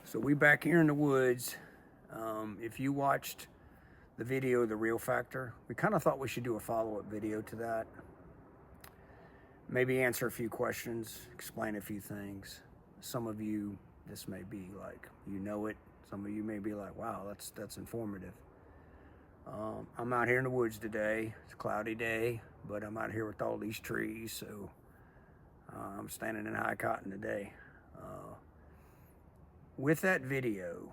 So we back here in the woods. If you watched the video, The Real Factor, we kind of thought we should do a follow-up video to that. Maybe answer a few questions, explain a few things. Some of you, this may be like, you know it. Some of you may be like, wow, that's informative. I'm out here in the woods today. It's a cloudy day, but I'm out here with all these trees, so I'm standing in high cotton today. With that video,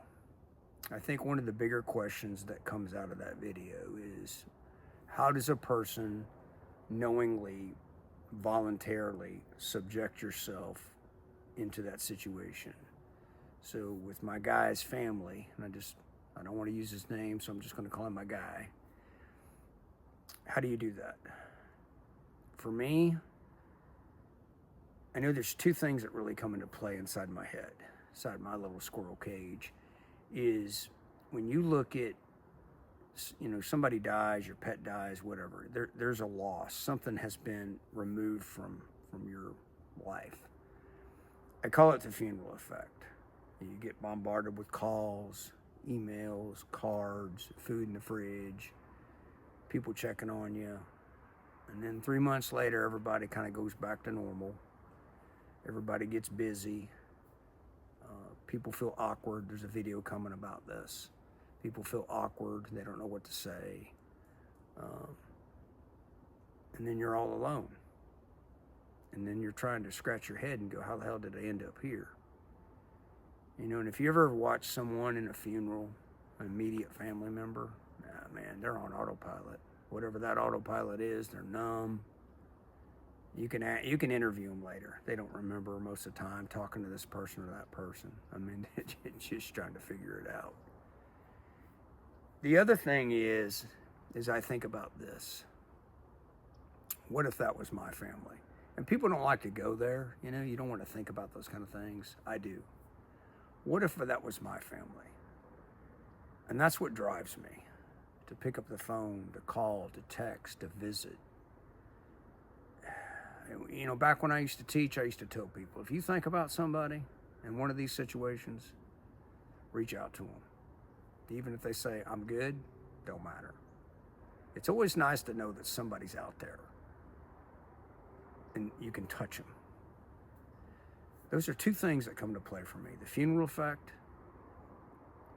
I think one of the bigger questions that comes out of that video is, how does a person knowingly, voluntarily subject yourself into that situation? So with my guy's family, and I don't want to use his name, so I'm just going to call him my guy. How do you do that? For me, I know there's two things that really come into play inside my head, inside my little squirrel cage, is when you look at, somebody dies, your pet dies, whatever, there's a loss. Something has been removed from your life. I call it the funeral effect. You get bombarded with calls, emails, cards, food in the fridge, people checking on you. And then 3 months later, everybody kind of goes back to normal. Everybody gets busy. People feel awkward. There's a video coming about this. People feel awkward. They don't know what to say. And then you're all alone. And then you're trying to scratch your head and go, how the hell did I end up here? And if you ever watch someone in a funeral, an immediate family member, man, they're on autopilot. Whatever that autopilot is, they're numb. You can interview them later. They don't remember most of the time talking to this person or that person. I mean, just trying to figure it out. The other thing is I think about this. What if that was my family? And people don't like to go there. You don't want to think about those kind of things. I do. What if that was my family? And that's what drives me. To pick up the phone, to call, to text, to visit. Back when I used to teach, I used to tell people, if you think about somebody in one of these situations, reach out to them. Even if they say, I'm good, don't matter. It's always nice to know that somebody's out there and you can touch them. Those are two things that come to play for me. The funeral effect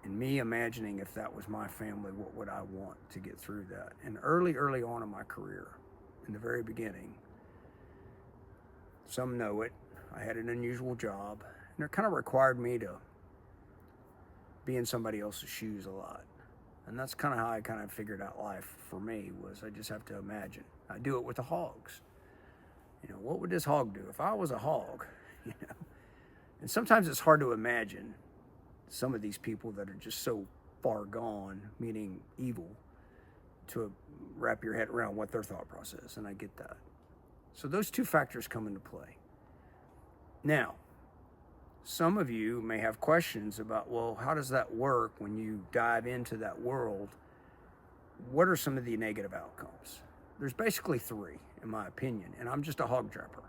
and me imagining, if that was my family, what would I want to get through that? And early on in my career, in the very beginning, some know it, I had an unusual job, and it kind of required me to be in somebody else's shoes a lot. And that's kind of how I kind of figured out life for me, was I just have to imagine. I do it with the hogs. What would this hog do if I was a hog? And sometimes it's hard to imagine some of these people that are just so far gone, meaning evil, to wrap your head around what their thought process is, and I get that. So those two factors come into play. Now, some of you may have questions about, well, how does that work when you dive into that world? What are some of the negative outcomes? There's basically three, in my opinion, and I'm just a hog trapper.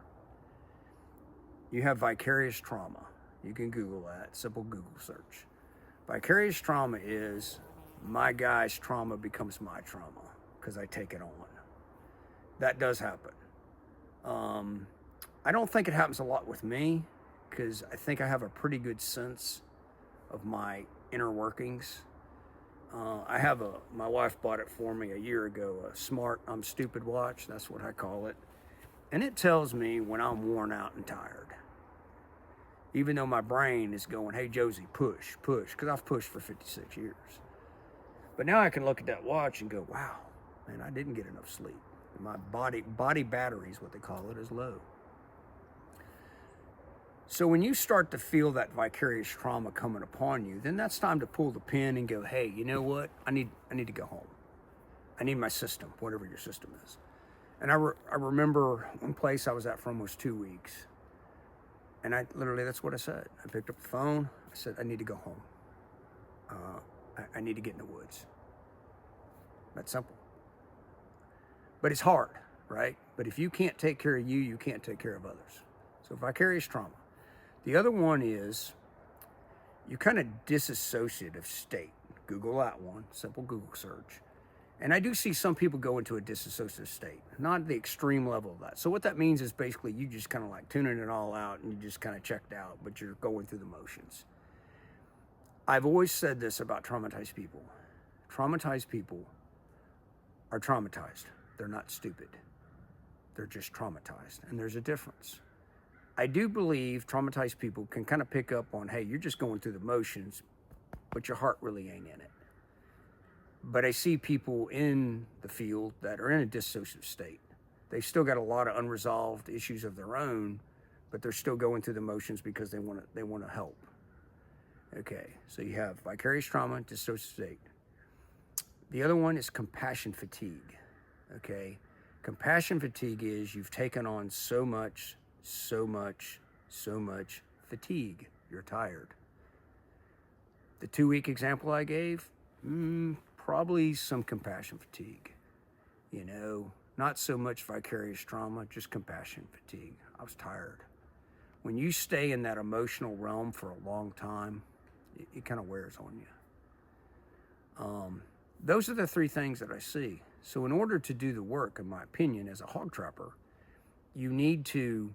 You have vicarious trauma. You can Google that, simple Google search. Vicarious trauma is my guy's trauma becomes my trauma because I take it on. That does happen. I don't think it happens a lot with me because I think I have a pretty good sense of my inner workings. My wife bought it for me a year ago, a smart, I'm stupid watch. That's what I call it. And it tells me when I'm worn out and tired. Even though my brain is going, hey, Josie, push, because I've pushed for 56 years. But now I can look at that watch and go, wow, man, I didn't get enough sleep. My body battery is what they call it, is low. So when you start to feel that vicarious trauma coming upon you, then that's time to pull the pin and go, hey, you know what? I need to go home. I need my system, whatever your system is. And I remember one place I was at for almost 2 weeks. And that's what I said. I picked up the phone. I said, I need to go home. I need to get in the woods. That's simple. But it's hard, right? But if you can't take care of you, you can't take care of others. So vicarious trauma. The other one is you kind of dissociative state. Google that one, simple Google search. And I do see some people go into a dissociative state, not the extreme level of that. So what that means is basically you just kind of like tuning it all out and you just kind of checked out, but you're going through the motions. I've always said this about traumatized people. Traumatized people are traumatized. They're not stupid. They're just traumatized. And there's a difference. I do believe traumatized people can kind of pick up on, hey, you're just going through the motions, but your heart really ain't in it. But I see people in the field that are in a dissociative state. They've still got a lot of unresolved issues of their own, but they're still going through the motions because they want to help. Okay, so you have vicarious trauma, dissociative state. The other one is compassion fatigue. Okay, compassion fatigue is you've taken on so much fatigue. You're tired. The 2-week example I gave, probably some compassion fatigue. You know, not so much vicarious trauma, just compassion fatigue. I was tired. When you stay in that emotional realm for a long time, it kind of wears on you. Those are the 3 things that I see. So in order to do the work, in my opinion, as a hog trapper, you need to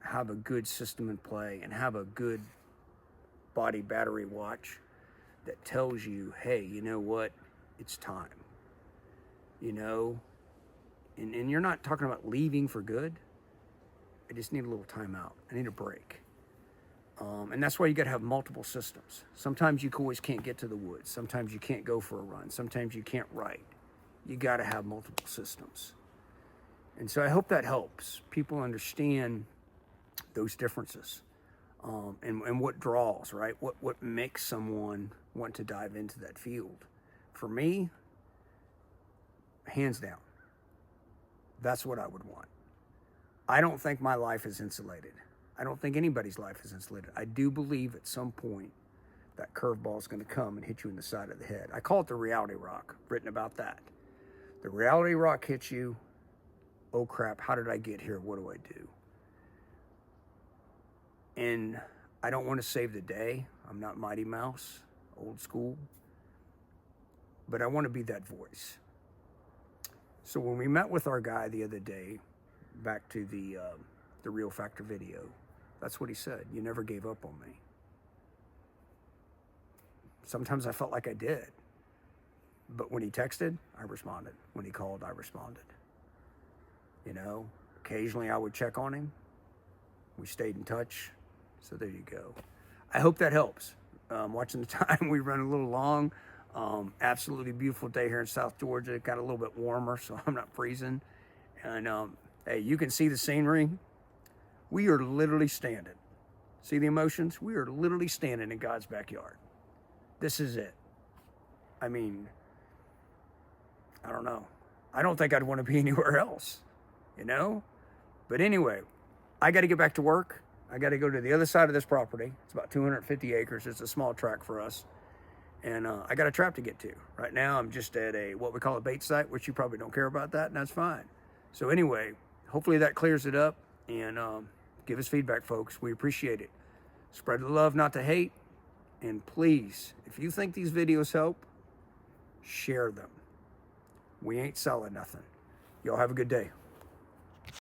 have a good system in play and have a good body battery watch that tells you, hey, you know what? It's time. You know, and you're not talking about leaving for good. I just need a little time out. I need a break. And that's why you got to have multiple systems. Sometimes you always can't get to the woods. Sometimes you can't go for a run. Sometimes you can't write. You got to have multiple systems. And so I hope that helps people understand those differences. And what draws, right? What makes someone want to dive into that field? For me, hands down, that's what I would want. I don't think my life is insulated. I don't think anybody's life is insulated. I do believe at some point that curveball is going to come and hit you in the side of the head. I call it the reality rock, written about that. The reality rock hits you. Oh crap, how did I get here? What do I do? And I don't want to save the day. I'm not Mighty Mouse, old school. But I want to be that voice. So when we met with our guy the other day, back to the Real Factor video, that's what he said. You never gave up on me. Sometimes I felt like I did. But when he texted, I responded. When he called, I responded. You know, occasionally I would check on him. We stayed in touch. So there you go. I hope that helps. Watching the time, we run a little long. Absolutely beautiful day here in South Georgia. It got a little bit warmer, so I'm not freezing. And hey, you can see the scenery. We are literally standing. See the emotions? We are literally standing in God's backyard. This is it. I mean, I don't know. I don't think I'd want to be anywhere else, you know? But anyway, I got to get back to work. I got to go to the other side of this property. It's about 250 acres. It's a small tract for us. And I got a trap to get to. Right now, I'm just at what we call a bait site, which you probably don't care about that, and that's fine. So anyway, hopefully that clears it up. And give us feedback, folks. We appreciate it. Spread the love, not the hate. And please, if you think these videos help, share them. We ain't selling nothing. Y'all have a good day.